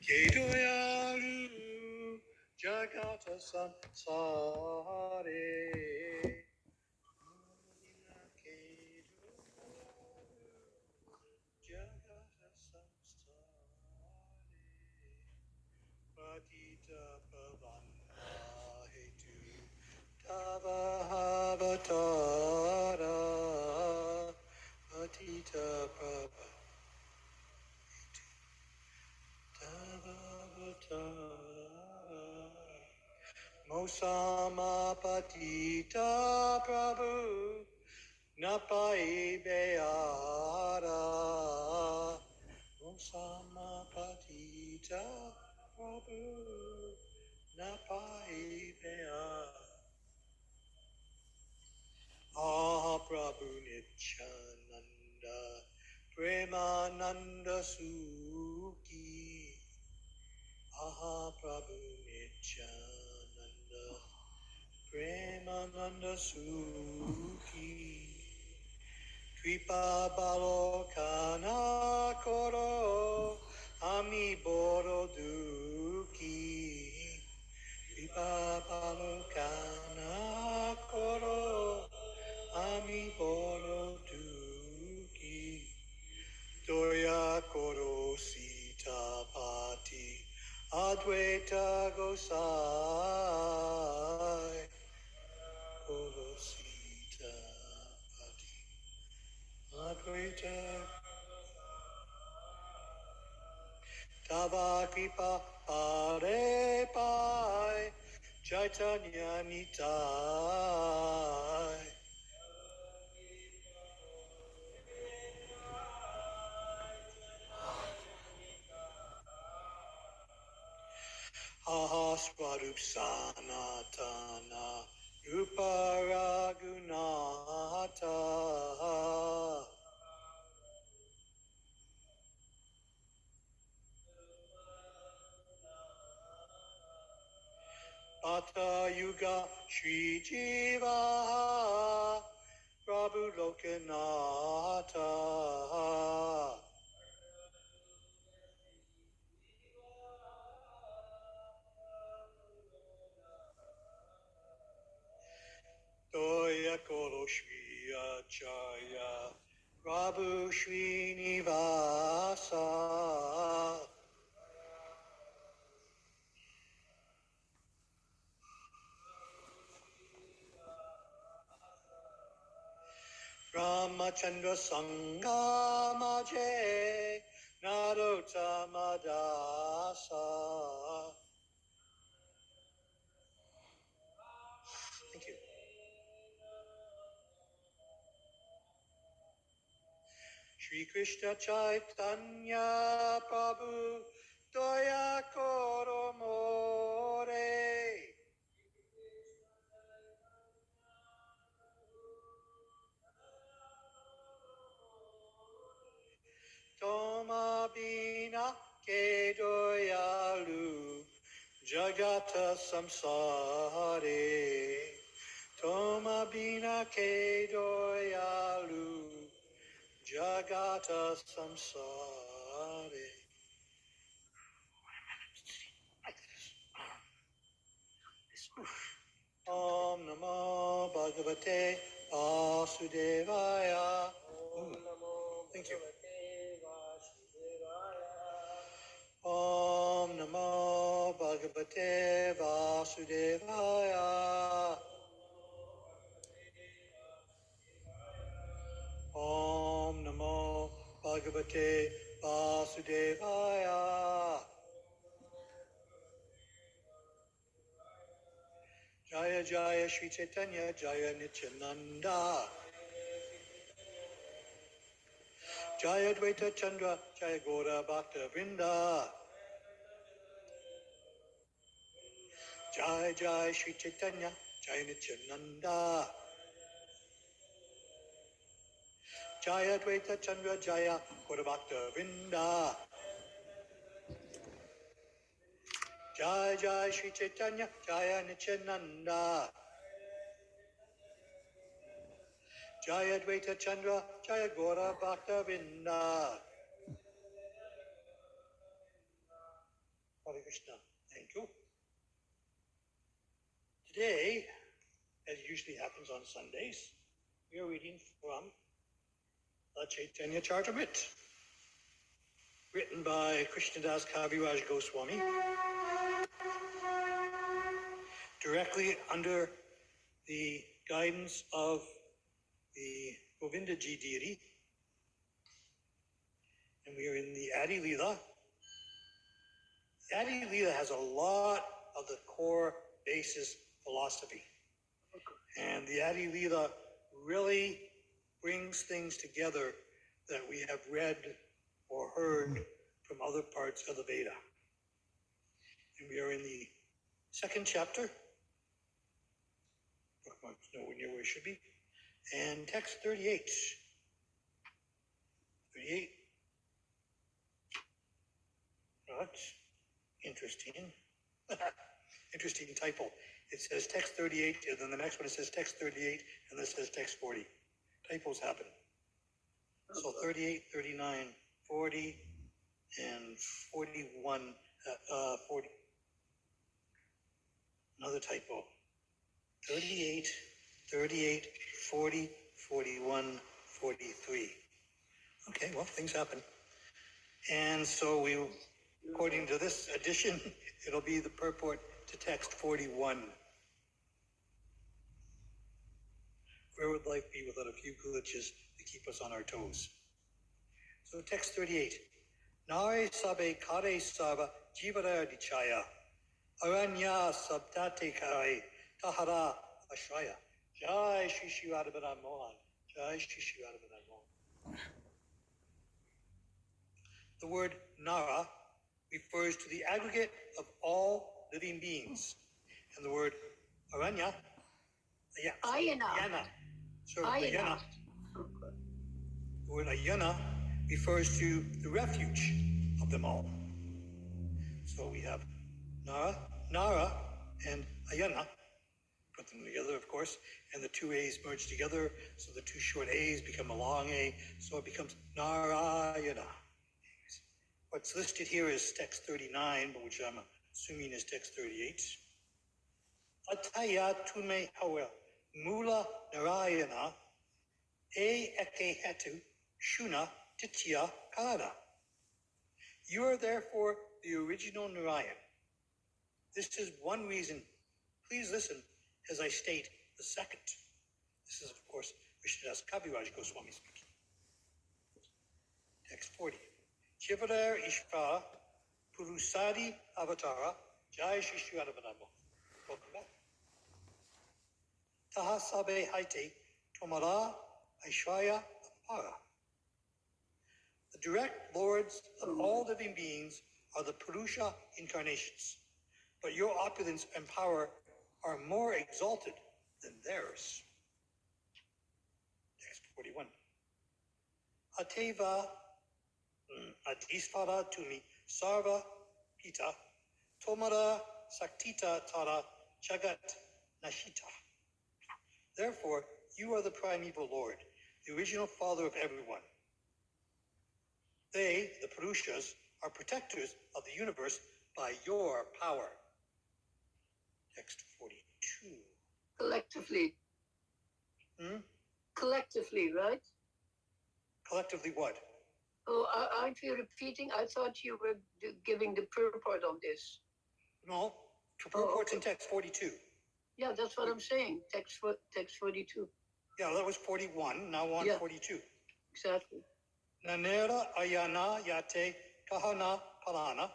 Kedoyalu Jagata Samsare Jagata Samsare Patita Pavana Hetu Tava Havatara Patita Pavana Mosama Patita Prabhu Napai Beara Mosama Patita Prabhu Napai Beara Ah Prabhu Nityananda Premananda Suki Aha Prabhu Nityananda Premananda Suki Kripa Balokana Koro Ami Boro Duki Kripa Balokana Koro Ami Boro Duki Doya Koro Sita Pati Adwaita Gosai Koro Sita Pati Adwaita Tava Kripa Pare Pai Caitanya Nitai Aha Swarup Sanatana Rupa Raghunatha Ata Yuga Shri Jiva Prabhu Lokanatha Toya Koro Shri Acharya Prabhu Srinivasa Ramachandra Sangamaje Narottama Dasa. Thank you. Shri Krishna Chaitanya Prabhu Daya Koro More Toma Bina Ke Doyalu Jagata Samsare Toma Bina Ke Doyalu Jagata Samsare Om Namo Bhagavate Vasudevaya. Thank you. Om Namo Bhagavate Vasudevaya. Om Namo Bhagavate Vasudevaya. Jaya Jaya Shri Caitanya Jaya Nityananda Jaya Dvaita Chandra Jaya Gora Bhakta Vrinda Jaya Jaya Shri Caitanya Jaya Nityananda Jaya Dvaita Chandra Jaya Gora Bhakta Vrinda Jaya Jaya Shri Caitanya Jaya Nityananda Jaya Dvaita Chandra Jaya Gora Bhakta Vrinda Hare Krishna. Thank you. Today, as usually happens on Sundays, we are reading from the Caitanya Charitamrta, written by Krishnadas Kaviraj Goswami, directly under the guidance of the Govindaji deity. And we are in the Adi Leela. The Adi Leela has a lot of the core basis philosophy. And the Adi Leela really brings things together that we have read or heard from other parts of the Veda. And we are in the second chapter, nowhere near where it should be, and text 38. 38. That's interesting. Interesting typo. It says text 38, and then the next one it says text 38, and this says text 40. Typos happen. So 38, 39, 40, and 41, 40. Another typo. 38, 38, 40, 41, 43. Okay, well, things happen. And so we, according to this edition, it'll be the purport to text 41. Where would life be without a few glitches to keep us on our toes? So text 38. Nare sabe kare sava jivara dichaya. Aranya sabdate kare tahara ashraya. Jai Shri Shri Radhabana Mohan. Jai Shri Shri Radhabana Mohan. The word Nara refers to the aggregate of all living beings. And the word Aranya, Ayana. So Ayana. The word Ayana refers to the refuge of them all. So we have Nara, and Ayana. Put them together, of course, and the two A's merge together, so the two short A's become a long A, so it becomes Narayana. What's listed here is text 39, but which I'm assuming is text 38. Ataya tume hawa mula narayana e eke hetu shuna titya karana. You are therefore the original Narayan. This is one reason. Please listen as I state the second. This is, of course, Krishnadas Kaviraj Goswami speaking. Text 40. Chivadar Ishvara Purusadi Avatara Jai Shri Shri Radhabana. Welcome back. Taha Sabe Haite Tomara Aishwaya Apara. The direct lords of all living beings are the Purusha incarnations, but your opulence and power are more exalted than theirs. Text 41. Ateva Adisvara Tumi Sarva Pita Tomara Saktita Tara Jagat Nashita. Therefore, you are the primeval Lord, the original Father of everyone. They, the Purushas, are protectors of the universe by your power. Text 42. Collectively. Collectively, right? Collectively what? Oh, aren't you repeating? I thought you were giving the purport of this. No, purport's in text 42. Yeah, that's what I'm saying. Text 42. Yeah, that was 41. Now on 42. Exactly. Nanera ayana yate kahana palana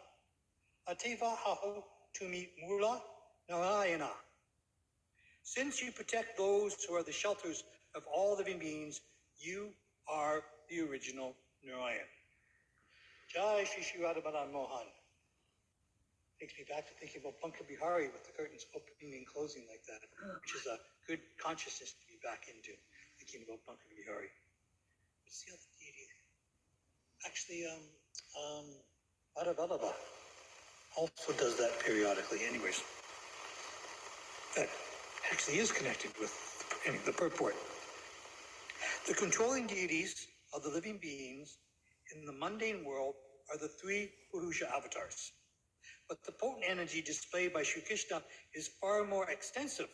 ateva haho tumi mula narayana. Since you protect those who are the shelters of all living beings, you are the original Narayan. Jai Shri Shri Radhabana Mohan. Takes me back to thinking about Pankha Bihari with the curtains opening and closing like that, which is a good consciousness to be back into, thinking about Pankha Bihari. What's the other deity? Actually, Madhavalabha also does that periodically. Anyways, that actually is connected with the purport. The controlling deities of the living beings in the mundane world are the three Purusha avatars. But the potent energy displayed by Sri Krishna is far more extensive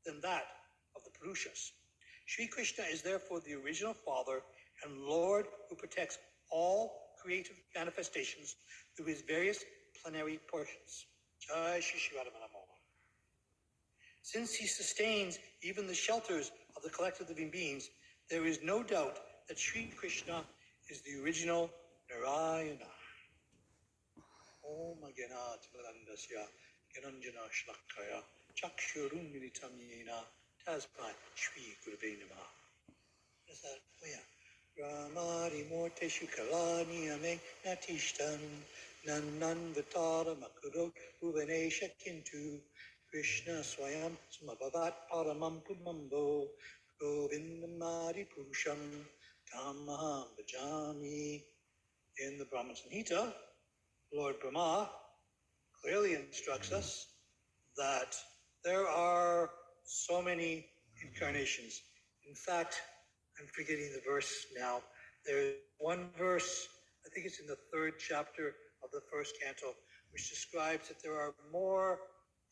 than that of the Purushas. Sri Krishna is therefore the original Father and Lord who protects all creative manifestations through his various plenary portions. Jai Shri Shri Radha Madam Mohan. Since he sustains even the shelters of the collective living beings, there is no doubt that Sri Krishna is the original Narayana. Om Agyanat Valandasya Gyananjana Shlakaya Chakshurun Militam Yena Tasmai Shri Gurave Namaha. Is that? Oh yeah. Ramari Morteshu Kalani Ame Natishtan Nannan Vitara Makuro Bhuvanesha Kintu Krishna Swayam Sumabhavat Paramam Pudmambo Govindamari Purusham Tamaham Bhajami. In the Brahma Samhita, Lord Brahma clearly instructs us that there are so many incarnations. In fact, I'm forgetting the verse now. There's one verse, I think it's in the 3rd chapter of the 1st canto, which describes that there are more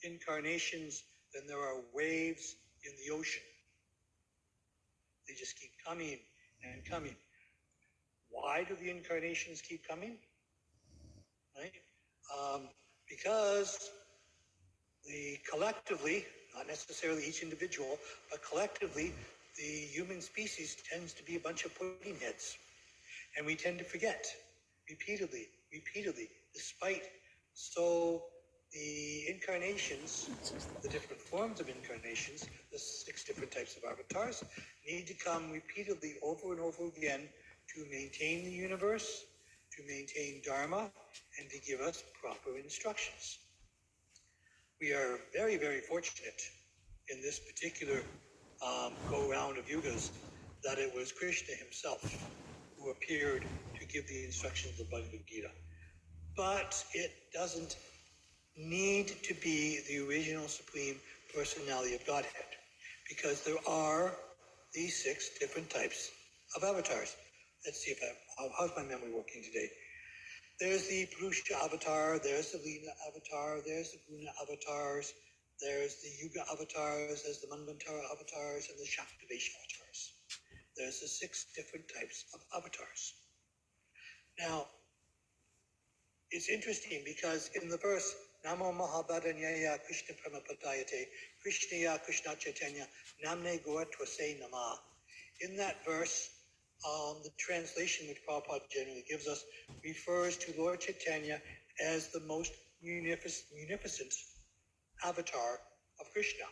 incarnations than there are waves in the ocean. They just keep coming and coming. Why do the incarnations keep coming? Right? Because the collectively, not necessarily each individual, but collectively, the human species tends to be a bunch of pudding heads. And we tend to forget repeatedly, despite so the incarnations, the different forms of incarnations, the 6 different types of avatars, need to come repeatedly over and over again to maintain the universe, to maintain Dharma, and to give us proper instructions. We are very, very fortunate in this particular go-round of yugas that it was Krishna himself who appeared to give the instructions of Bhagavad Gita. But it doesn't need to be the original Supreme Personality of Godhead, because there are these 6 different types of avatars. Let's see if how's my memory working today? There's the Purusha avatar, there's the Lila avatar, there's the Guna avatars, there's the Yuga avatars, there's the Manvantara avatars, and the Shaktavesha avatars. There's the 6 different types of avatars. Now, it's interesting because in the verse, Namo Mahabharanyaya Krishna Pramapadayate, Krishnaya Krishna Caitanya, Namne Goa Twase Nama. In that verse, the translation which Prabhupada generally gives us refers to Lord Caitanya as the most munificent avatar of Krishna.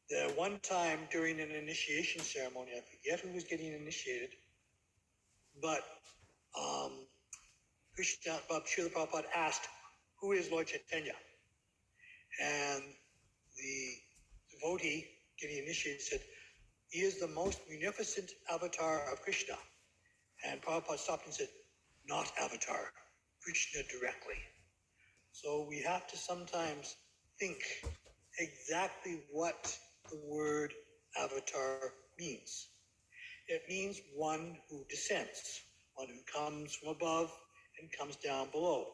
The one time during an initiation ceremony, I forget who was getting initiated, but Srila Prabhupada asked, who is Lord Caitanya? And the devotee getting initiated said, he is the most munificent avatar of Krishna. And Prabhupada stopped and said, not avatar, Krishna directly. So we have to sometimes think exactly what the word avatar means. It means one who descends, one who comes from above and comes down below.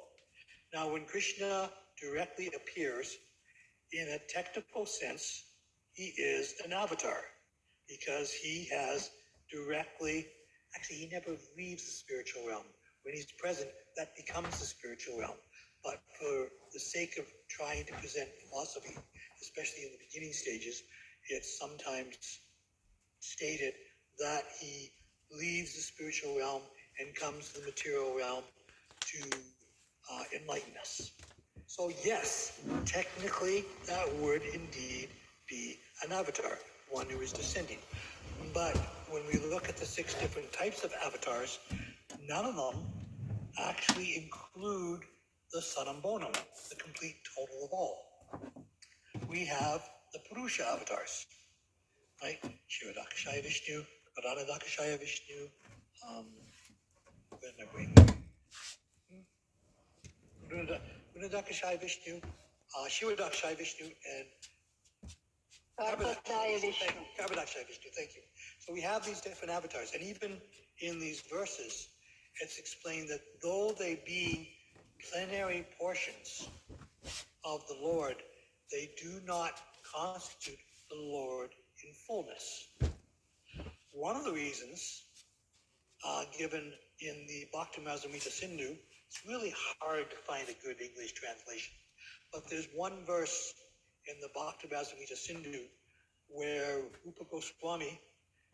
Now, when Krishna directly appears, in a technical sense, he is an avatar, because he has directly, actually he never leaves the spiritual realm. When he's present, that becomes the spiritual realm. But for the sake of trying to present philosophy, especially in the beginning stages, it's sometimes stated that he leaves the spiritual realm and comes to the material realm to enlighten us. So yes, technically that would indeed be an avatar, one who is descending. But when we look at the 6 different types of avatars, none of them actually include the Sanam Bonam, the complete total of all. We have the Purusha avatars, right? Shivadakashaya Vishnu, Radhadakashaya Vishnu, where am I going? Gunadakashaya Vishnu, Shivadakashaya Vishnu, and Garbhodaya Vishnu. Garbhodakashaya Vishnu, thank you. So we have these different avatars, and even in these verses, it's explained that though they be plenary portions of the Lord, they do not constitute the Lord in fullness. One of the reasons given in the Bhakti-Rasamrita Sindhu, it's really hard to find a good English translation, but there's one verse in the Bhakti-Rasamrita Sindhu where Rupa Goswami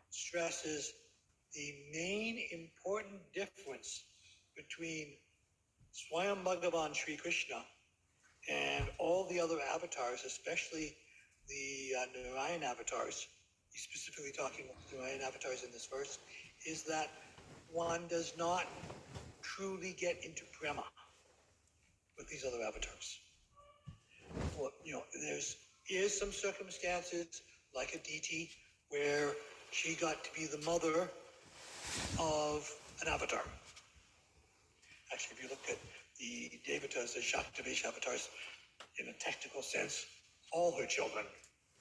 stresses the main important difference between Swayam Bhagavan Sri Krishna and all the other avatars, especially the Narayan avatars. He's specifically talking about the Narayan avatars in this verse, is that one does not truly get into prema with these other avatars. Well, is some circumstances like Aditi where she got to be the mother of an avatar. Actually, if you look at the Devatas, the Shaktavesh avatars, in a technical sense, all her children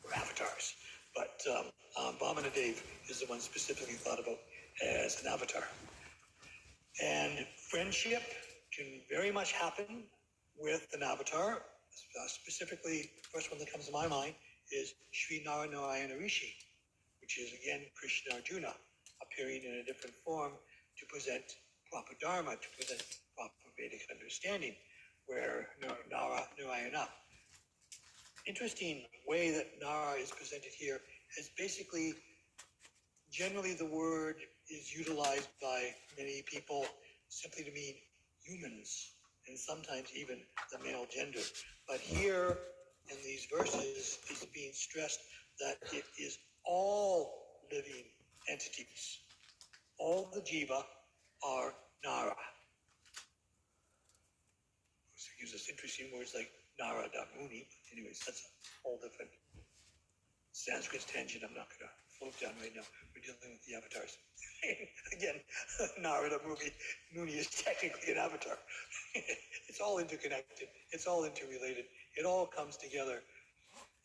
were avatars. But Vamanadev is the one specifically thought about as an avatar. And friendship can very much happen with an avatar. Specifically, the first one that comes to my mind is Sri Narayana Rishi, which is again Krishna Arjuna, appearing in a different form to present proper Dharma, to present proper Vedic understanding, where Narayana. Interesting way that Nara is presented here is basically, generally the word is utilized by many people simply to mean humans, and sometimes even the male gender. But here in these verses is being stressed that it is all living entities. All the jiva are Nara. So it gives us interesting words like Narada Muni. Anyways, that's a whole different Sanskrit tangent I'm not going to float down right now. We're dealing with the avatars. Again, Narada Muni is technically an avatar. It's all interconnected. It's all interrelated. It all comes together.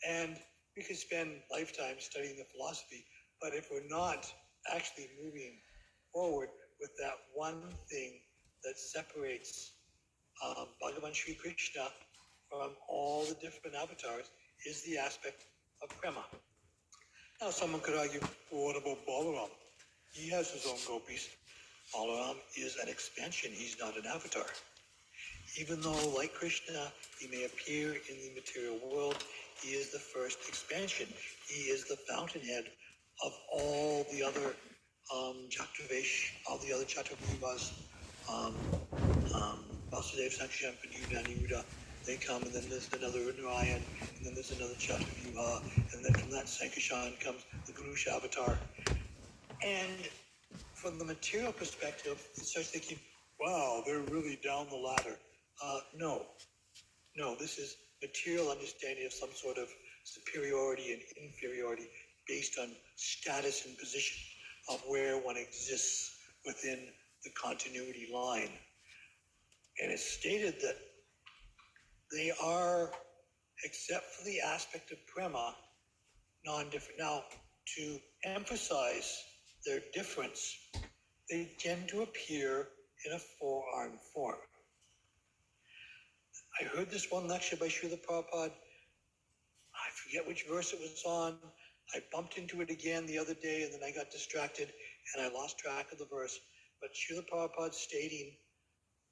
And we could spend lifetimes studying the philosophy, but if we're not actually moving forward with that one thing that separates Bhagavan Sri Krishna from all the different avatars, is the aspect of prema. Now someone could argue, well, what about Balaram? He has his own gopis. Balaram is an expansion. He's not an avatar. Even though, like Krishna, he may appear in the material world, he is the first expansion. He is the fountainhead of all the other Jatavesh, all the other Chaturvyuhas, Vasudev, Sankhya, Paduna, Niruddha. They come, and then there's another Narayan, and then there's another Chaturvyuha, and then from that Sankashan comes the Garush avatar. And from the material perspective, it starts thinking, wow, they're really down the ladder. No, this is material understanding of some sort of superiority and inferiority based on status and position of where one exists within the continuity line. And it's stated that they are, except for the aspect of prema, non-different. Now, to emphasize their difference, they tend to appear in a four-armed form. I heard this one lecture by Srila Prabhupada. I forget which verse it was on. I bumped into it again the other day, and then I got distracted, and I lost track of the verse. But Srila Prabhupada stating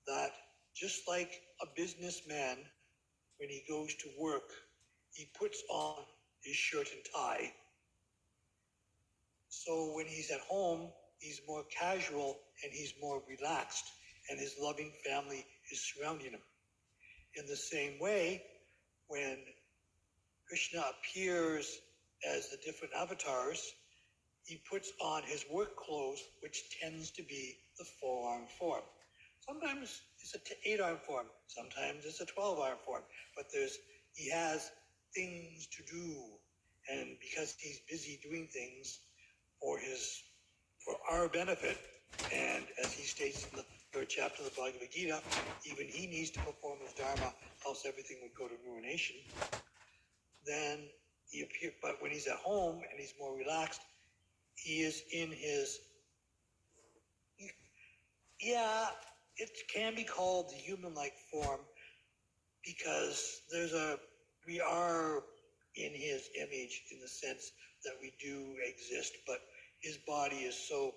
that just like a businessman, when he goes to work, he puts on his shirt and tie. So when he's at home, he's more casual and he's more relaxed, and his loving family is surrounding him. In the same way, when Krishna appears as the different avatars, he puts on his work clothes, which tends to be the four-arm form. Sometimes it's an 8-arm form, sometimes it's a 12-arm form, but he has things to do, and because he's busy doing things for our benefit, and as he states in the third chapter of the Bhagavad Gita, even he needs to perform his dharma, else everything would go to ruination. Then he appears, but when he's at home and he's more relaxed, he is in his, it can be called the human-like form because we are in his image in the sense that we do exist, but his body is so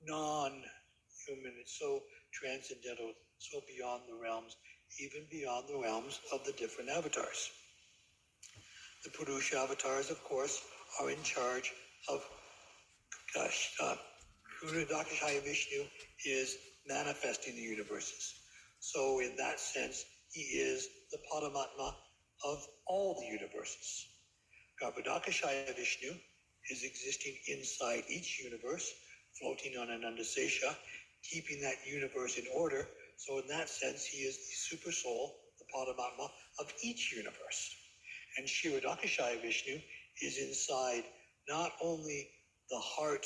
non-human, it's so transcendental, so beyond the realms, even beyond the realms of the different avatars. The Purusha avatars, of course, are in charge of Dakashaya Vishnu is manifesting the universes. So in that sense, he is the Paramatma of all the universes. Garbhodakashaya Vishnu is existing inside each universe, floating on Ananda Sesha, keeping that universe in order. So in that sense, he is the super soul, the Paramatma of each universe. And Kshirodakashaya Vishnu is inside not only the heart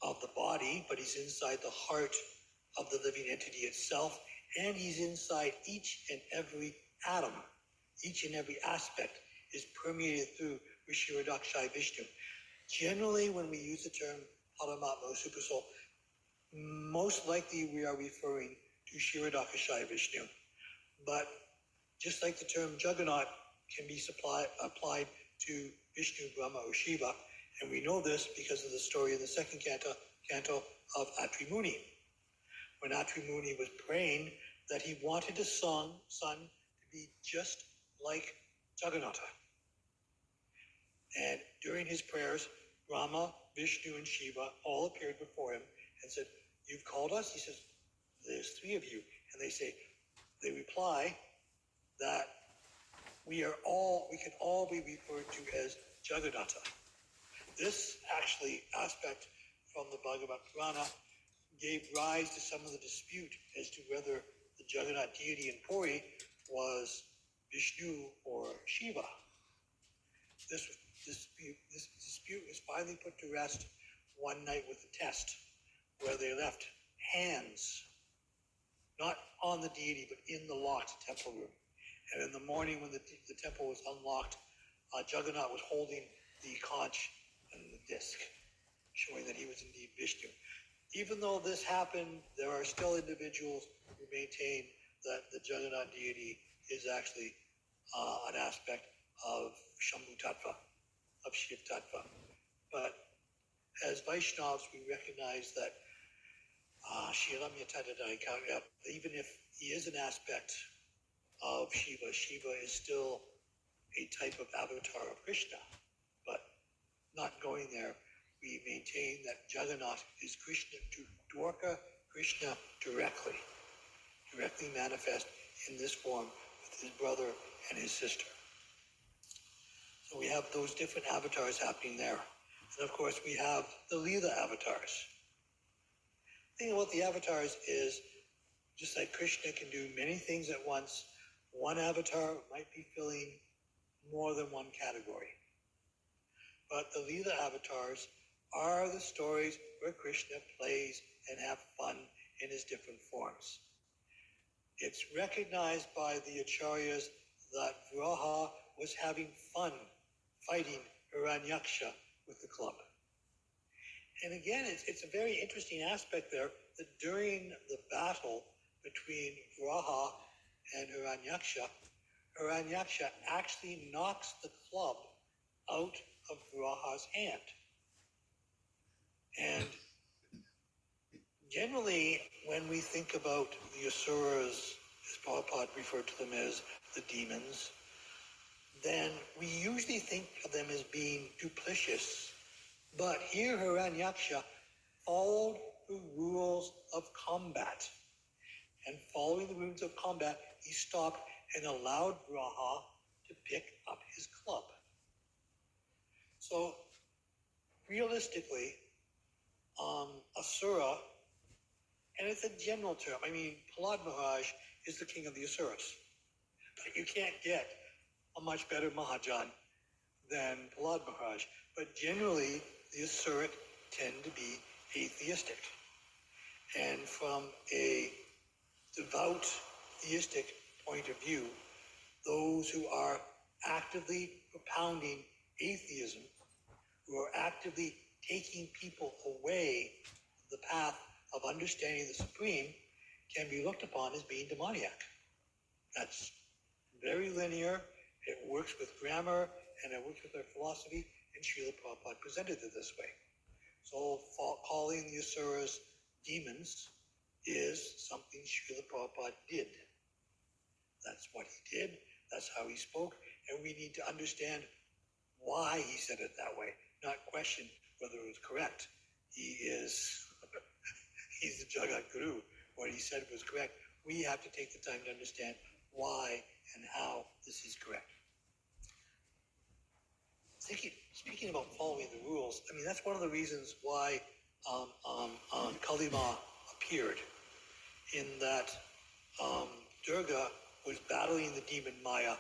of the body, but he's inside the heart of the living entity itself, and he's inside each and every atom. Each and every aspect is permeated through Kshirodakashaya Vishnu. Generally, when we use the term Paramatma, Super Soul, most likely we are referring to Kshirodakashaya Vishnu. But just like the term Juggernaut can be applied to Vishnu, Brahma, or Shiva, and we know this because of the story in the second canto of Atri Muni. When Atri Muni was praying that he wanted his son to be just like Jagannatha. And during his prayers, Brahma, Vishnu, and Shiva all appeared before him and said, "You've called us?" He says, "There's three of you." And they reply that we can all be referred to as Jagannatha. This actually aspect from the Bhagavad Purana gave rise to some of the dispute as to whether the Jagannath deity in Puri was Vishnu or Shiva. This dispute was finally put to rest one night with a test where they left hands, not on the deity, but in the locked temple room. And in the morning when the temple was unlocked, Jagannath was holding the conch and the disc, showing that he was indeed Vishnu. Even though this happened, there are still individuals who maintain that the Jagannath deity is actually an aspect of Shambhu Tattva, of Shiv Tattva. But as Vaishnavas, we recognize that even if he is an aspect of Shiva, Shiva is still a type of avatar of Krishna. But not going there, we maintain that Jagannath is Krishna, Dwarka Krishna directly manifest in this form with his brother and his sister. So we have those different avatars happening there. And of course, we have the Leela avatars. The thing about the avatars is, just like Krishna can do many things at once, one avatar might be filling more than one category. But the Leela avatars are the stories where Krishna plays and have fun in his different forms. It's recognized by the acharyas that Vraha was having fun fighting Hiranyaksha with the club. And again, it's a very interesting aspect there that during the battle between Vraha and Hiranyaksha actually knocks the club out of Vraha's hand. And generally, when we think about the Asuras, as Prabhupada referred to them as the demons, then we usually think of them as being duplicitous. But here Hiranyaksha followed the rules of combat. And following the rules of combat, he stopped and allowed Vraha to pick up his club. So, realistically, Asura, and it's a general term, I mean, Prahlad Maharaj is the king of the Asuras. But you can't get a much better Mahajan than Prahlad Maharaj. But generally, the Asuric tend to be atheistic. And from a devout theistic point of view, those who are actively propounding atheism, who are actively taking people away from the path of understanding the Supreme, can be looked upon as being demoniac. That's very linear. It works with grammar and it works with our philosophy, and Srila Prabhupada presented it this way. So calling the asuras demons is something Srila Prabhupada did. That's what he did. That's how he spoke. And we need to understand why he said it that way, not question whether it was correct. He's the Jagat Guru. What he said was correct. We have to take the time to understand why and how this is correct. Speaking about following the rules, I mean, that's one of the reasons why Kalima appeared, in that Durga was battling the demon Maya.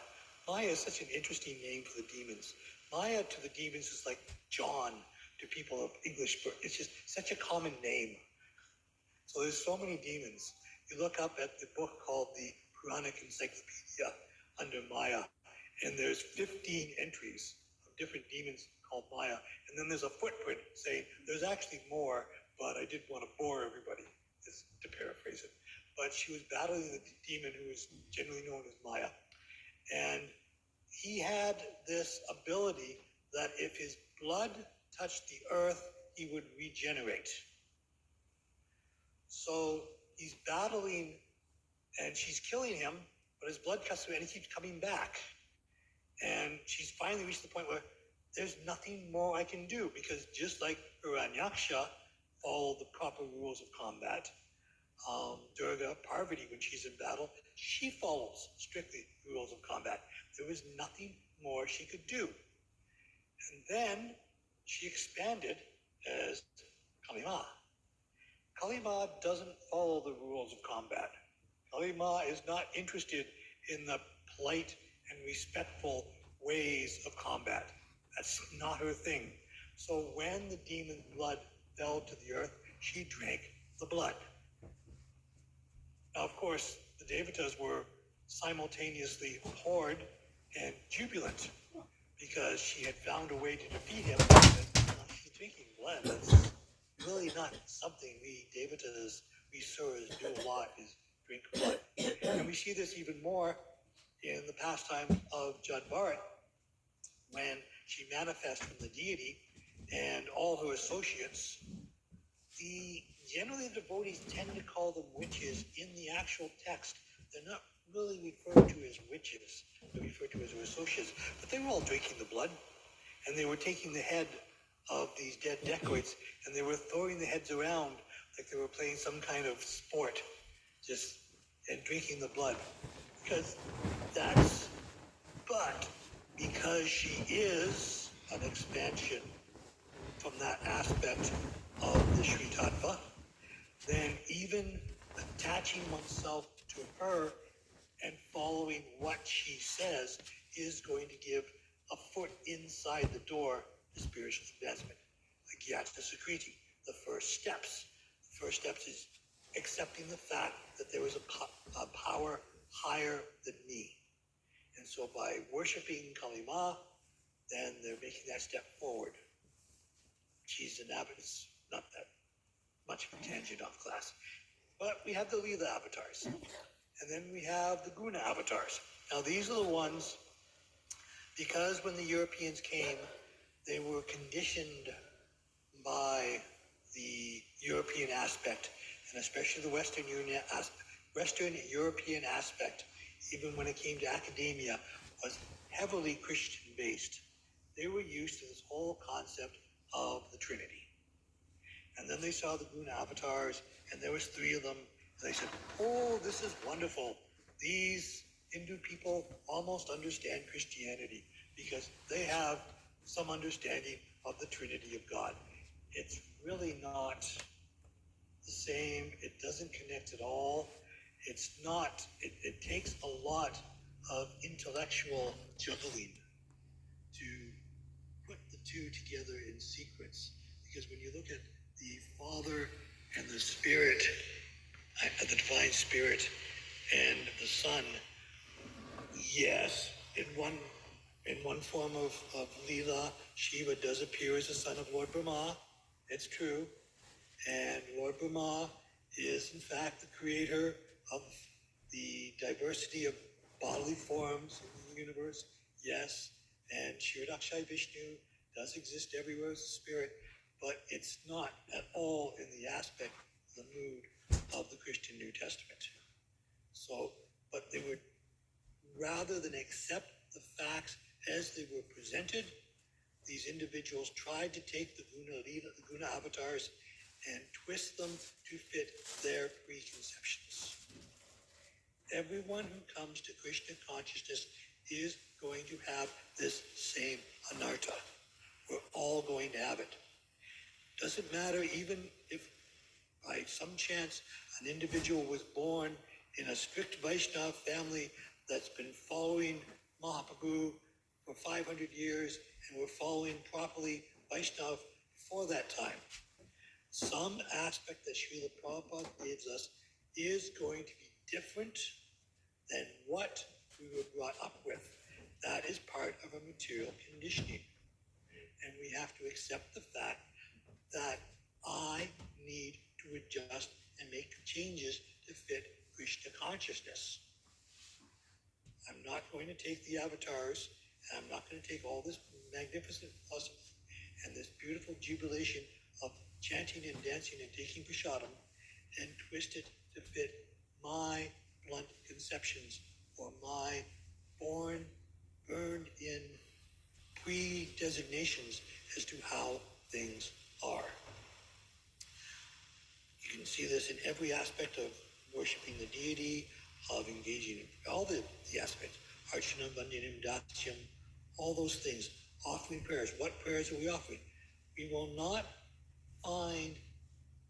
Maya is such an interesting name for the demons. Maya to the demons is like John to people of English birth. It's just such a common name. So there's so many demons. You look up at the book called the Puranic Encyclopedia under Maya, and there's 15 entries of different demons called Maya. And then there's a footprint saying there's actually more, but I didn't want to bore everybody, to paraphrase it. But she was battling the demon who was generally known as Maya. And he had this ability that if his blood touched the earth, he would regenerate. So he's battling and she's killing him, but his blood cuts through and he keeps coming back. And she's finally reached the point where there's nothing more I can do, because just like Hiranyaksha followed the proper rules of combat, Durga, Parvati, when she's in battle, she follows strictly the rules of combat. There was nothing more she could do. And then she expanded as Kalima. Kalima doesn't follow the rules of combat. Kalima is not interested in the polite and respectful ways of combat. That's not her thing. So when the demon blood fell to the earth, she drank the blood. Now, of course, the Devatas were simultaneously abhorred and jubilant because she had found a way to defeat him. She's drinking blood. That's really not something we Devatas, we Suras do a lot, is drink blood. And we see this even more in the pastime of Jad Bharat, when she manifests from the deity and all her associates. Generally, the devotees tend to call them witches in the actual text. They're not really referred to as witches. They're referred to as her associates. But they were all drinking the blood, and they were taking the head of these dead dacoits, and they were throwing the heads around like they were playing some kind of sport, and drinking the blood. But because she is an expansion from that aspect of the Sri Tattva, then even attaching oneself to her and following what she says is going to give a foot inside the door to spiritual advancement. Like Yajna Sukriti, the first steps. The first steps is accepting the fact that there is a power higher than me. And so by worshiping Kalima, then they're making that step forward. She's an abbot. It's not that much of a tangent off class. But we have the Leela avatars. And then we have the Guna avatars. Now these are the ones, because when the Europeans came, they were conditioned by the European aspect, and especially the Western European aspect, even when it came to academia, was heavily Christian based. They were used to this whole concept of the Trinity. And then they saw the Guna avatars, and there was 3 of them, and they said, oh, this is wonderful. These Hindu people almost understand Christianity because they have some understanding of the Trinity of God. It's really not the same. It doesn't connect at all. It's not, it takes a lot of intellectual juggling to put the two together in sequence. Because when you look at the Father and the Spirit, the Divine Spirit and the Son, yes, in one form of Leela, Shiva does appear as the son of Lord Brahma. It's true. And Lord Brahma is in fact the creator of the diversity of bodily forms in the universe, yes, and Shridakshay Vishnu does exist everywhere as a spirit, but it's not at all in the aspect, the mood of the Christian New Testament. So, but they would, rather than accept the facts as they were presented, these individuals tried to take the guna avatars and twist them to fit their preconceptions. Everyone who comes to Krishna consciousness is going to have this same anartha. We're all going to have it. Doesn't matter even if by some chance an individual was born in a strict Vaishnava family that's been following Mahaprabhu for 500 years and were following properly Vaishnava before that time. Some aspect that Srila Prabhupada gives us is going to be different than what we were brought up with. That is part of our material conditioning. And we have to accept the fact that I need to adjust and make changes to fit Krishna consciousness. I'm not going to take the avatars, and I'm not going to take all this magnificent philosophy and this beautiful jubilation of chanting and dancing and taking prasadam and twist it to fit my blunt conceptions or my burned in pre-designations as to how things are. You can see this in every aspect of worshiping the deity, of engaging in all the aspects, Archana, Vandanam, Dasyam, all those things, offering prayers. What prayers are we offering? We will not find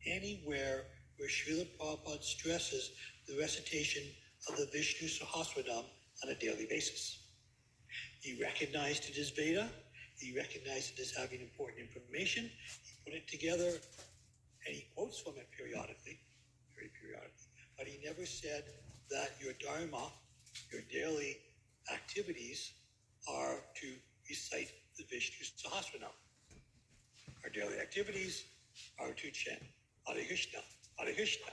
anywhere where Srila Prabhupada stresses the recitation of the Vishnu Sahasranam on a daily basis. He recognized it as Veda. He recognized it as having important information. He put it together, and he quotes from it periodically, very periodically. But he never said that your dharma, your daily activities, are to recite the Vishnu Sahasranam. Our daily activities are to chant Hare Krishna, Krishna,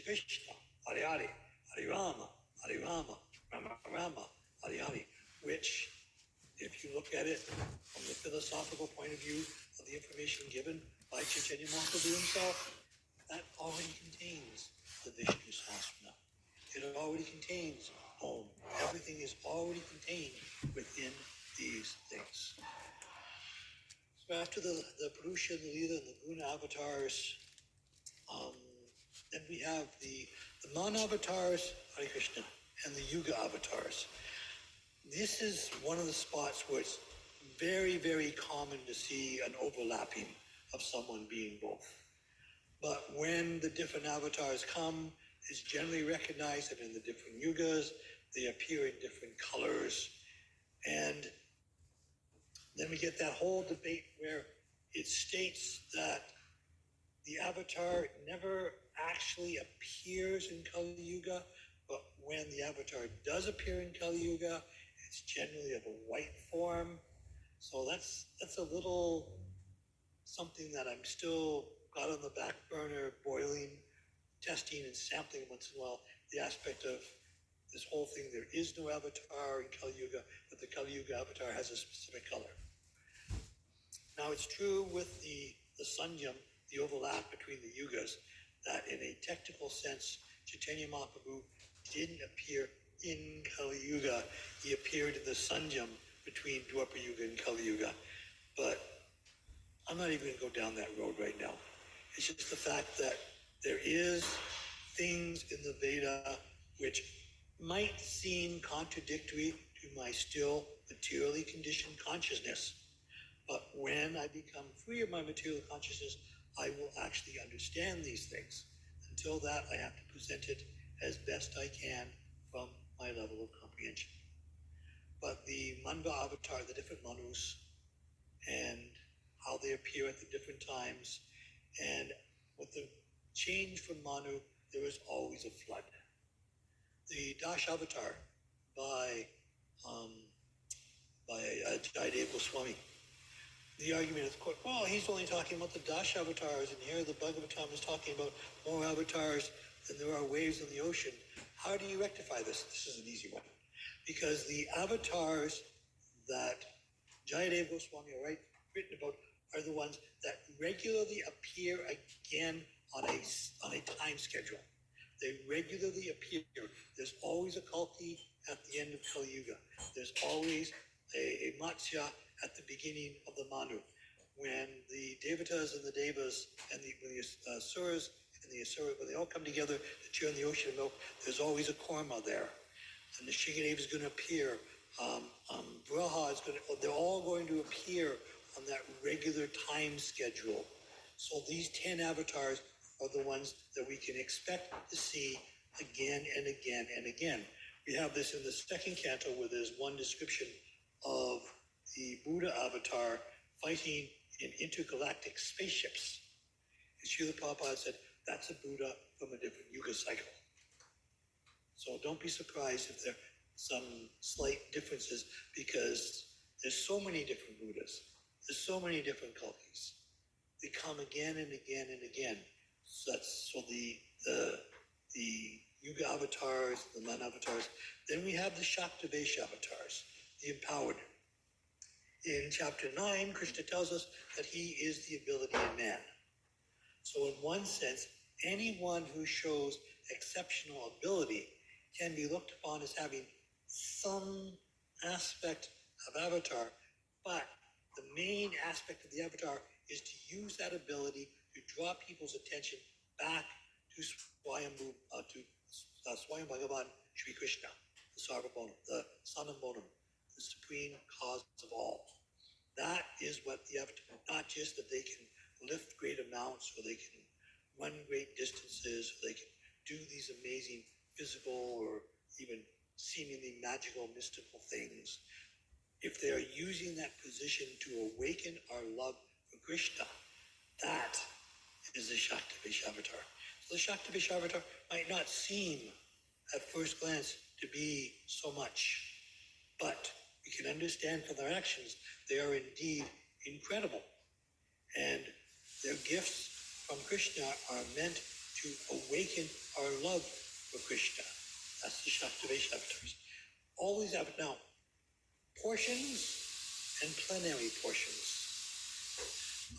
Krishna, Hare Hare, Hare Rama, Rama Rama, Hare Hare, which, if you look at it from the philosophical point of view of the information given by Caitanya Mahaprabhu himself, that already contains the Vishnu Sahasranam. It already contains Om. Everything is already contained within these things. So after the Purusha, the Lila, and the Guna avatars, then we have the Man avatars, Hare Krishna, and the Yuga avatars. This is one of the spots where it's very, very common to see an overlapping of someone being both. But when the different avatars come, it's generally recognized that in the different yugas, they appear in different colors. And then we get that whole debate where it states that the avatar never actually appears in Kali Yuga, but when the avatar does appear in Kali Yuga, it's generally of a white form. So that's a little something that I'm still got on the back burner, boiling, testing and sampling once in a while, the aspect of this whole thing. There is no avatar in Kali Yuga, but the Kali Yuga avatar has a specific color. Now it's true with the Sanyam, the overlap between the yugas, that in a technical sense, Caitanya Mahaprabhu didn't appear in Kali Yuga. He appeared in the Sanyam between Dwapara Yuga and Kali Yuga. But I'm not even going to go down that road right now. It's just the fact that there is things in the Veda which might seem contradictory to my still materially conditioned consciousness. But when I become free of my material consciousness, I will actually understand these things. Until that, I have to present it as best I can from my level of comprehension. But the Manva avatar, the different Manus, and how they appear at the different times, and with the change from Manu, there is always a flood. The Dash avatar by Jayadev Goswami, the argument is, well, he's only talking about the Dash avatars, and here the Bhagavatam is talking about more avatars than there are waves in the ocean. How do you rectify this? This is an easy one. Because the avatars that Jayadeva Goswami written about are the ones that regularly appear again on a time schedule. They regularly appear. There's always a Kalki at the end of Kali Yuga. There's always a Matsya at the beginning of the Manu. When the Devatas and the Devas and the Asuras and the Asura, when they all come together to churn the ocean of milk, there's always a Korma there. And the Shigadeva is going to appear. Braha is going to, they're all going to appear on that regular time schedule. So these 10 avatars are the ones that we can expect to see again and again and again. We have this in the second canto where there's one description of the Buddha avatar fighting in intergalactic spaceships. And Srila Prabhupada said, that's a Buddha from a different yuga cycle. So don't be surprised if there are some slight differences because there's so many different Buddhas. There's so many different Kalkis. They come again and again and again. So the Yuga avatars, the Man avatars. Then we have the Shaktavesh avatars, the empowered. In chapter 9, Krishna tells us that he is the ability in man. So in one sense, anyone who shows exceptional ability can be looked upon as having some aspect of avatar, but the main aspect of the avatar is to use that ability to draw people's attention back to Swayam Bhagavan Shri Krishna, the Sarvabhauma, the Sanambonam, the supreme cause of all. That is what the avatar, not just that they can lift great amounts or they can run great distances, or they can do these amazing physical or even seemingly magical, mystical things. If they are using that position to awaken our love for Krishna, that is the Shaktavesh avatar. So the Shaktavesh avatar might not seem at first glance to be so much, but we can understand from their actions, they are indeed incredible. And their gifts from Krishna are meant to awaken our love for Krishna. That's the Shaktavesh avatars. All these avatars. Now, portions and plenary portions.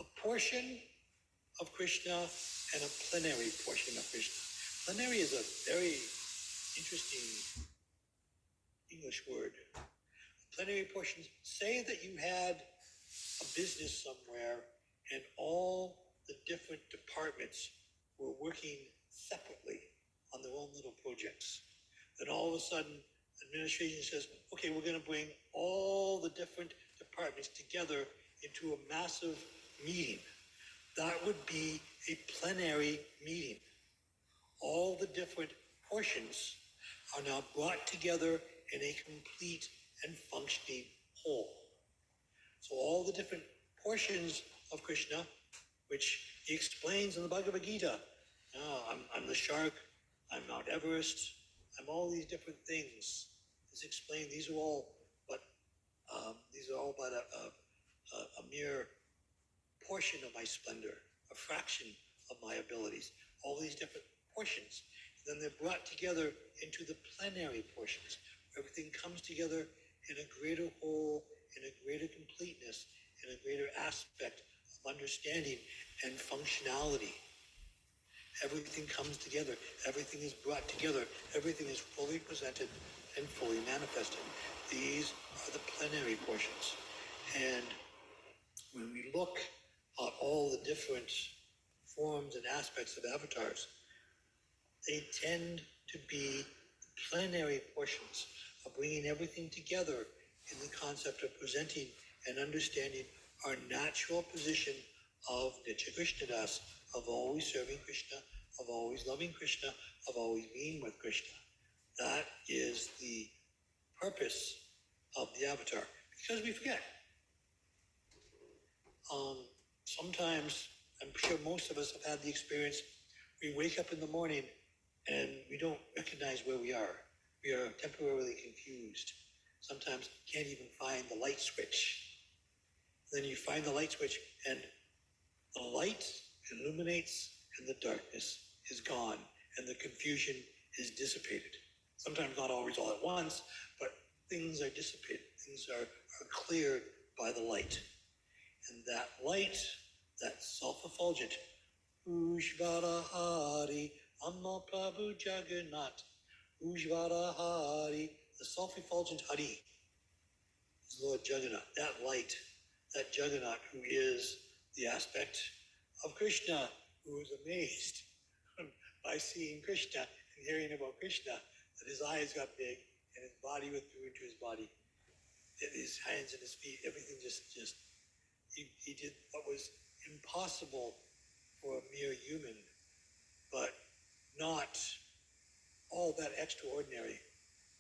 A portion of Krishna and a plenary portion of Krishna. Plenary is a very interesting English word. Plenary portions. Say that you had a business somewhere and all the different departments were working separately on their own little projects. Then all of a sudden, administration says, okay, we're going to bring all the different departments together into a massive meeting. That would be a plenary meeting. All the different portions are now brought together in a complete and functioning whole. So all the different portions of Krishna, which he explains in the Bhagavad Gita, I'm the shark, I'm Mount Everest, I'm all these different things. It's explained, these are all but a mere portion of my splendor, a fraction of my abilities, all these different portions. And then they're brought together into the plenary portions, where everything comes together in a greater whole, in a greater completeness, in a greater aspect of understanding and functionality. Everything comes together, everything is brought together, everything is fully presented and fully manifested. These are the plenary portions. And when we look at all the different forms and aspects of avatars, they tend to be the plenary portions of bringing everything together in the concept of presenting and understanding our natural position of Nitya Krishnadas, of always serving Krishna, of always loving Krishna, of always being with Krishna. That is the purpose of the avatar, because we forget. Sometimes, I'm sure most of us have had the experience, we wake up in the morning and we don't recognize where we are. We are temporarily confused. Sometimes can't even find the light switch. Then you find the light switch, and the light illuminates, and the darkness is gone, and the confusion is dissipated. Sometimes not always all at once, but things are dissipated. Things are cleared by the light. And that light, that self-effulgent, Ujvara Hari, Amma Prabhu Jagannath, Ujvara Hari, the self-effulgent Hari, is Lord Jagannath. That light, that Jagannath who is the aspect of Krishna, who is amazed by seeing Krishna and hearing about Krishna, that his eyes got big and his body withdrew into his body. His hands and his feet, everything he did what was impossible for a mere human, but not all that extraordinary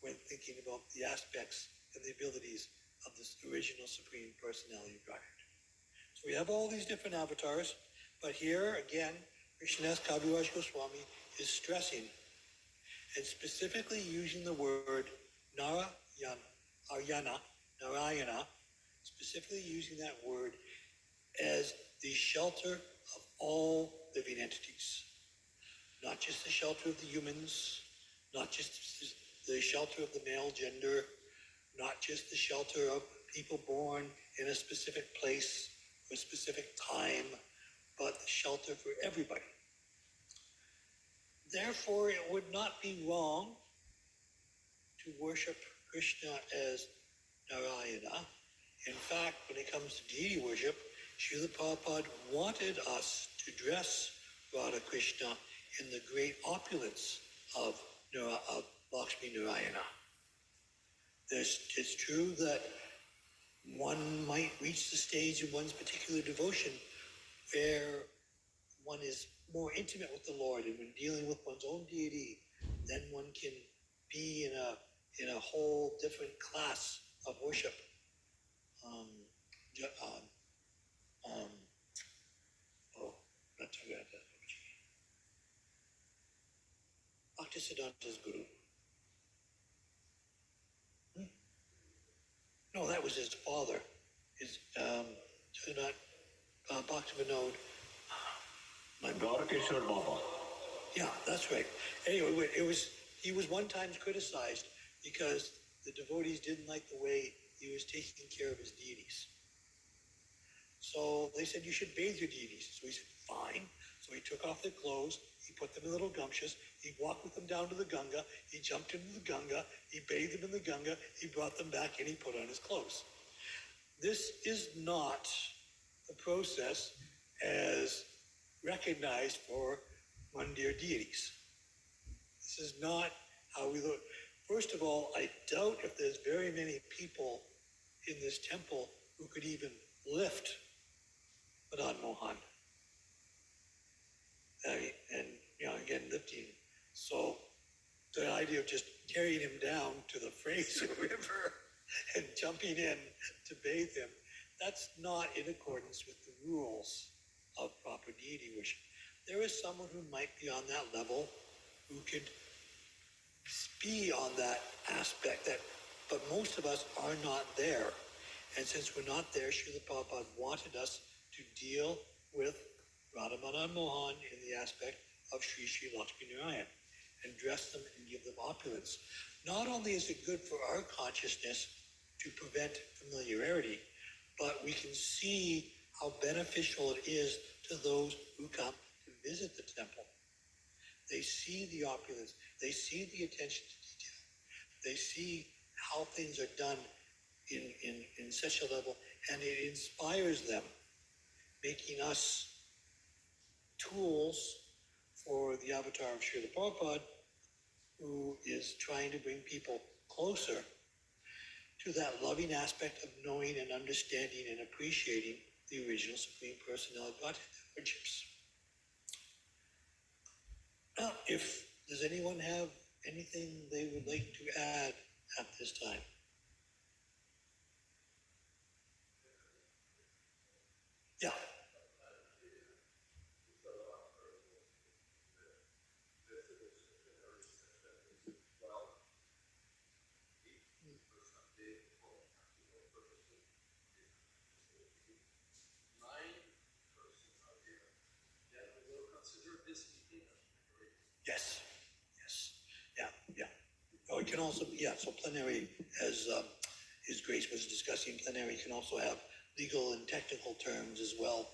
when thinking about the aspects and the abilities of this original Supreme Personality of Godhead. So we have all these different avatars, but here again, Krishnadas Kaviraj Goswami is stressing and specifically using the word Narayana, specifically using that word as the shelter of all living entities. Not just the shelter of the humans, not just the shelter of the male gender, not just the shelter of people born in a specific place or a specific time, but the shelter for everybody. Therefore, it would not be wrong to worship Krishna as Narayana. In fact, when it comes to deity worship, Srila Prabhupada wanted us to dress Radha Krishna in the great opulence of Lakshmi Narayana. It's true that one might reach the stage in one's particular devotion where one is more intimate with the Lord, and when dealing with one's own deity, then one can be in a whole different class of worship. Bhaktisiddhanta's guru. No, that was his father. His not Bhaktivinoda. Dwarakeshwar Baba. Yeah, that's right. Anyway, he was one time criticized because the devotees didn't like the way he was taking care of his deities. So they said, you should bathe your deities. So he said, fine. So he took off their clothes, he put them in little gumshoes, he walked with them down to the Ganga, he jumped into the Ganga, he bathed them in the Ganga, he brought them back, and he put on his clothes. This is not the process as recognized for Mandir deities. This is not how we look. First of all, I doubt if there's very many people in this temple who could even lift Madan Mohan. And again, lifting. So the idea of just carrying him down to the Fraser River and jumping in to bathe him, that's not in accordance with the rules of proper deity worship. There is someone who might be on that level, who could be on that aspect, but most of us are not there. And since we're not there, Srila Prabhupada wanted us to deal with Radha Madan Mohan in the aspect of Sri Sri Lakshmi Narayan and dress them and give them opulence. Not only is it good for our consciousness to prevent familiarity, but we can see how beneficial it is to those who come to visit the temple. They see the opulence, they see the attention to detail, they see how things are done in such a level, and it inspires them, making us tools for the avatar of Srila Prabhupada, who is trying to bring people closer to that loving aspect of knowing and understanding and appreciating the original Supreme Personality of Godhead worships. Now, does anyone have anything they would like to add at this time? Yeah. can also, so plenary, as His Grace was discussing, plenary can also have legal and technical terms as well.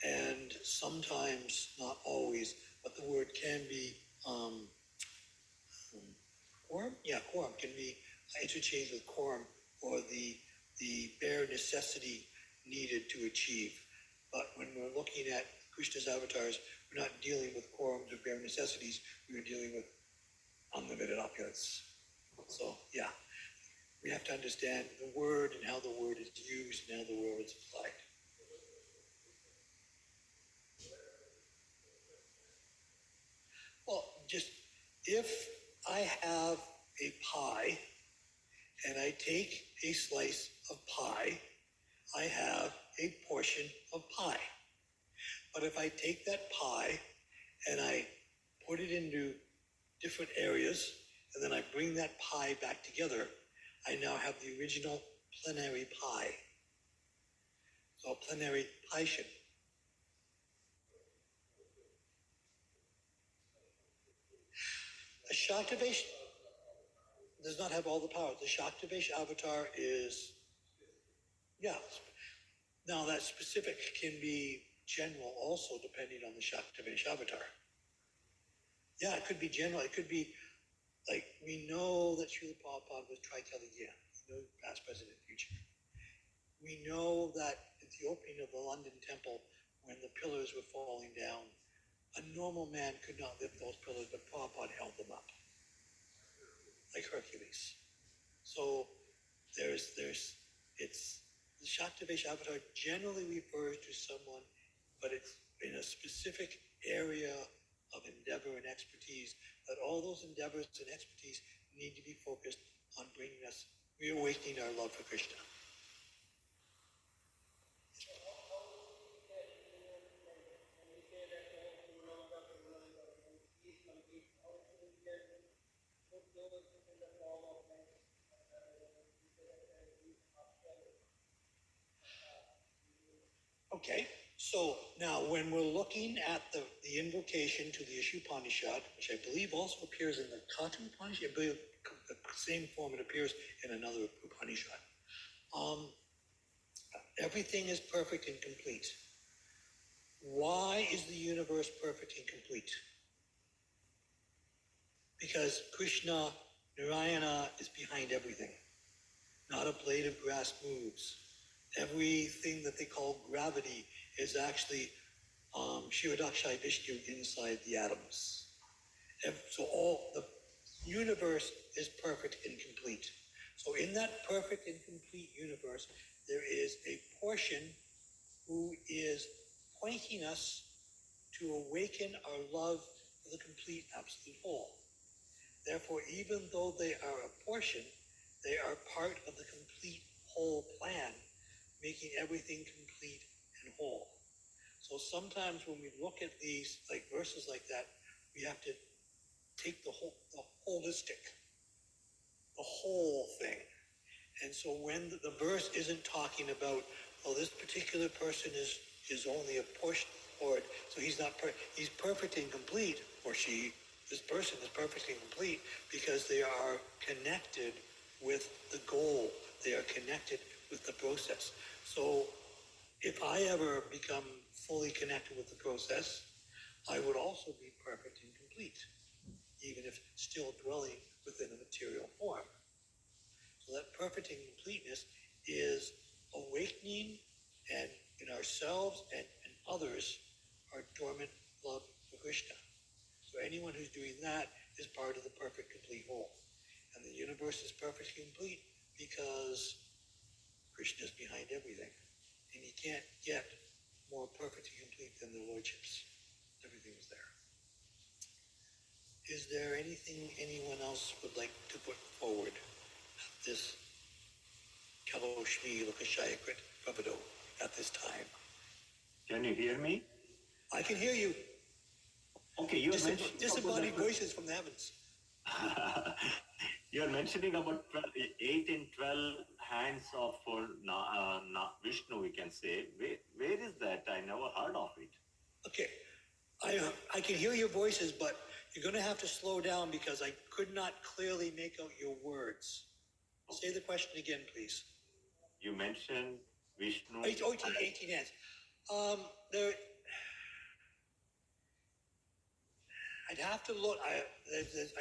And sometimes, not always, but the word can be, quorum? Yeah, quorum can be interchanged with quorum, or the bare necessity needed to achieve. But when we're looking at Krishna's avatars, we're not dealing with quorums or bare necessities, we're dealing with unlimited opulence. So, yeah, we have to understand the word and how the word is used and how the word is applied. Well, just if I have a pie and I take a slice of pie, I have a portion of pie. But if I take that pie and I put it into different areas, and then I bring that pie back together, I now have the original plenary pie. So plenary paishan. A Shaktavesh does not have all the power. The Shaktavesh avatar is, yeah. Now that specific can be general also, depending on the Shaktavesh avatar. Yeah, it could be general. It could be like, we know that Srila Prabhupada was Caitanya, past, present, and future. We know that at the opening of the London temple, when the pillars were falling down, a normal man could not lift those pillars, but Prabhupada held them up, like Hercules. So it's the Shaktavesh avatar generally refers to someone, but it's in a specific area of endeavor and expertise, that all those endeavors and expertise need to be focused on bringing us, reawakening our love for Krishna. Okay, so now when we're looking at the invocation to the Ishupanishad, which I believe also appears in the Kata Upanishad, I believe the same form it appears in another Upanishad. Everything is perfect and complete. Why is the universe perfect and complete? Because Krishna, Narayana, is behind everything. Not a blade of grass moves. Everything that they call gravity is actually Shirodakshai Vishnu inside the atoms. So all the universe is perfect and complete. So in that perfect and complete universe, there is a portion who is pointing us to awaken our love for the complete absolute whole. Therefore, even though they are a portion, they are part of the complete whole plan, making everything complete and whole. So sometimes when we look at these like verses like that, we have to take the holistic, the whole thing. And so when the verse isn't talking about, oh, this particular person is only a portion for it, so he's not he's perfect and complete, or this person is perfect and complete because they are connected with the goal. They are connected with the process. So if I ever become fully connected with the process, I would also be perfect and complete, even if still dwelling within a material form. So that perfect and completeness is awakening and in ourselves and others our dormant love for Krishna. So anyone who's doing that is part of the perfect complete whole. And the universe is perfect and complete because Krishna is behind everything. And you can't get more perfect and complete than the Lordships. Everything is there. Is there anything anyone else would like to put forward at this Kalo Shmi Lokashayakrit Prabhudo at this time? Can you hear me? I can hear you. Okay, you are Disembodied voices from the heavens. you are mentioning about 8 and 12 hands of for Vishnu, we can say. Where is that? I never heard of it. Okay, I can hear your voices, but You're going to have to slow down because I could not clearly make out your words. Say the question again, please. You mentioned Vishnu. 18 hands. There. I'd have to look. I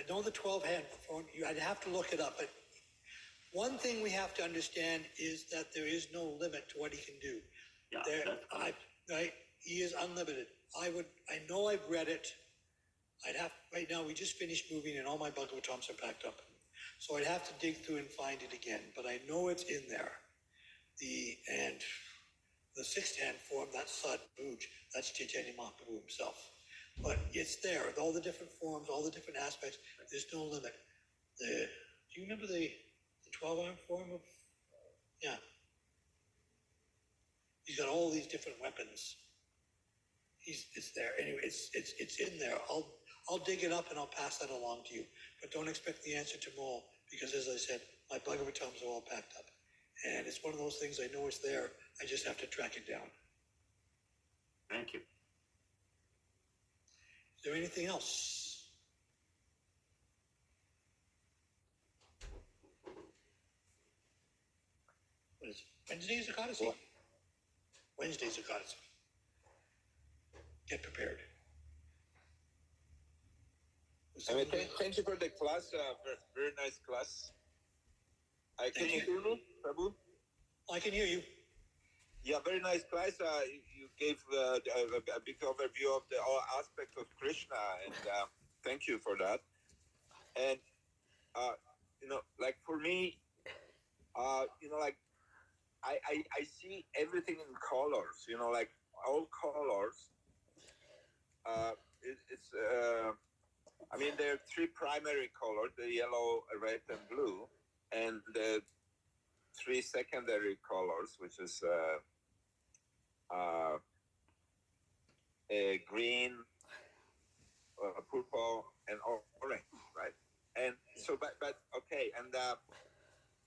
know the 12-hand phone. I'd have to look it up. But one thing we have to understand is that there is no limit to what he can do. Yeah, that's right. He is unlimited. I know I've read it. Right now we just finished moving and all my Bhagavatams are packed up. So I'd have to dig through and find it again. But I know it's in there. The 6th hand form, that's Sad Bhuj. That's Caitanya Mahaprabhu himself. But it's there, with all the different forms, all the different aspects. There's no limit. Do you remember the 12-arm form of? Yeah. He's got all these different weapons. It's there. Anyway, it's in there. I'll dig it up and I'll pass that along to you. But don't expect the answer tomorrow because, as I said, my Bhagavatams are all packed up. And it's one of those things I know it's there. I just have to track it down. Thank you. Is there anything else? What is it? Wednesday's Ekadasi? What? Wednesday's Ekadasi. Get prepared. Thank you for the class. Very nice class. Can you hear me, Prabhu? I can hear you. Yeah, very nice class. You gave a big overview of all aspects of Krishna, and thank you for that. And like for me, like I see everything in colors. Like all colors. There are 3 primary colors: the yellow, red, and blue, and the 3 secondary colors, which is green, purple, and orange, right? And so, but okay, and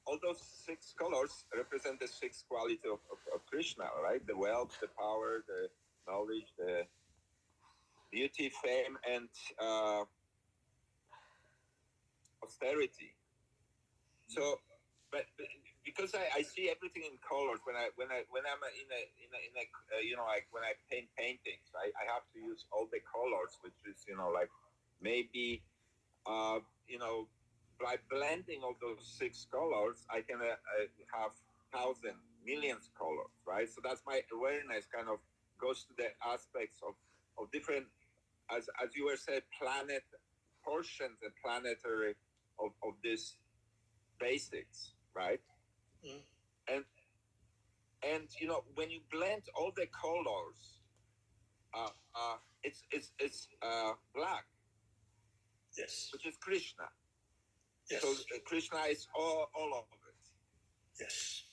all those 6 colors represent the 6 qualities of Krishna, right? The wealth, the power, the knowledge, the beauty, fame, and austerity. So, but because I see everything in colors when I'm in a like when I paint paintings, I have to use all the colors, which is like maybe by blending all those 6 colors, I can have 1,000 millions colors, right? So that's my awareness kind of goes to the aspects of different, as you were saying, planet portions and planetary of this basics, right? Mm. And when you blend all the colors, it's black. Yes. Which is Krishna. Yes. So Krishna is all of it. Yes.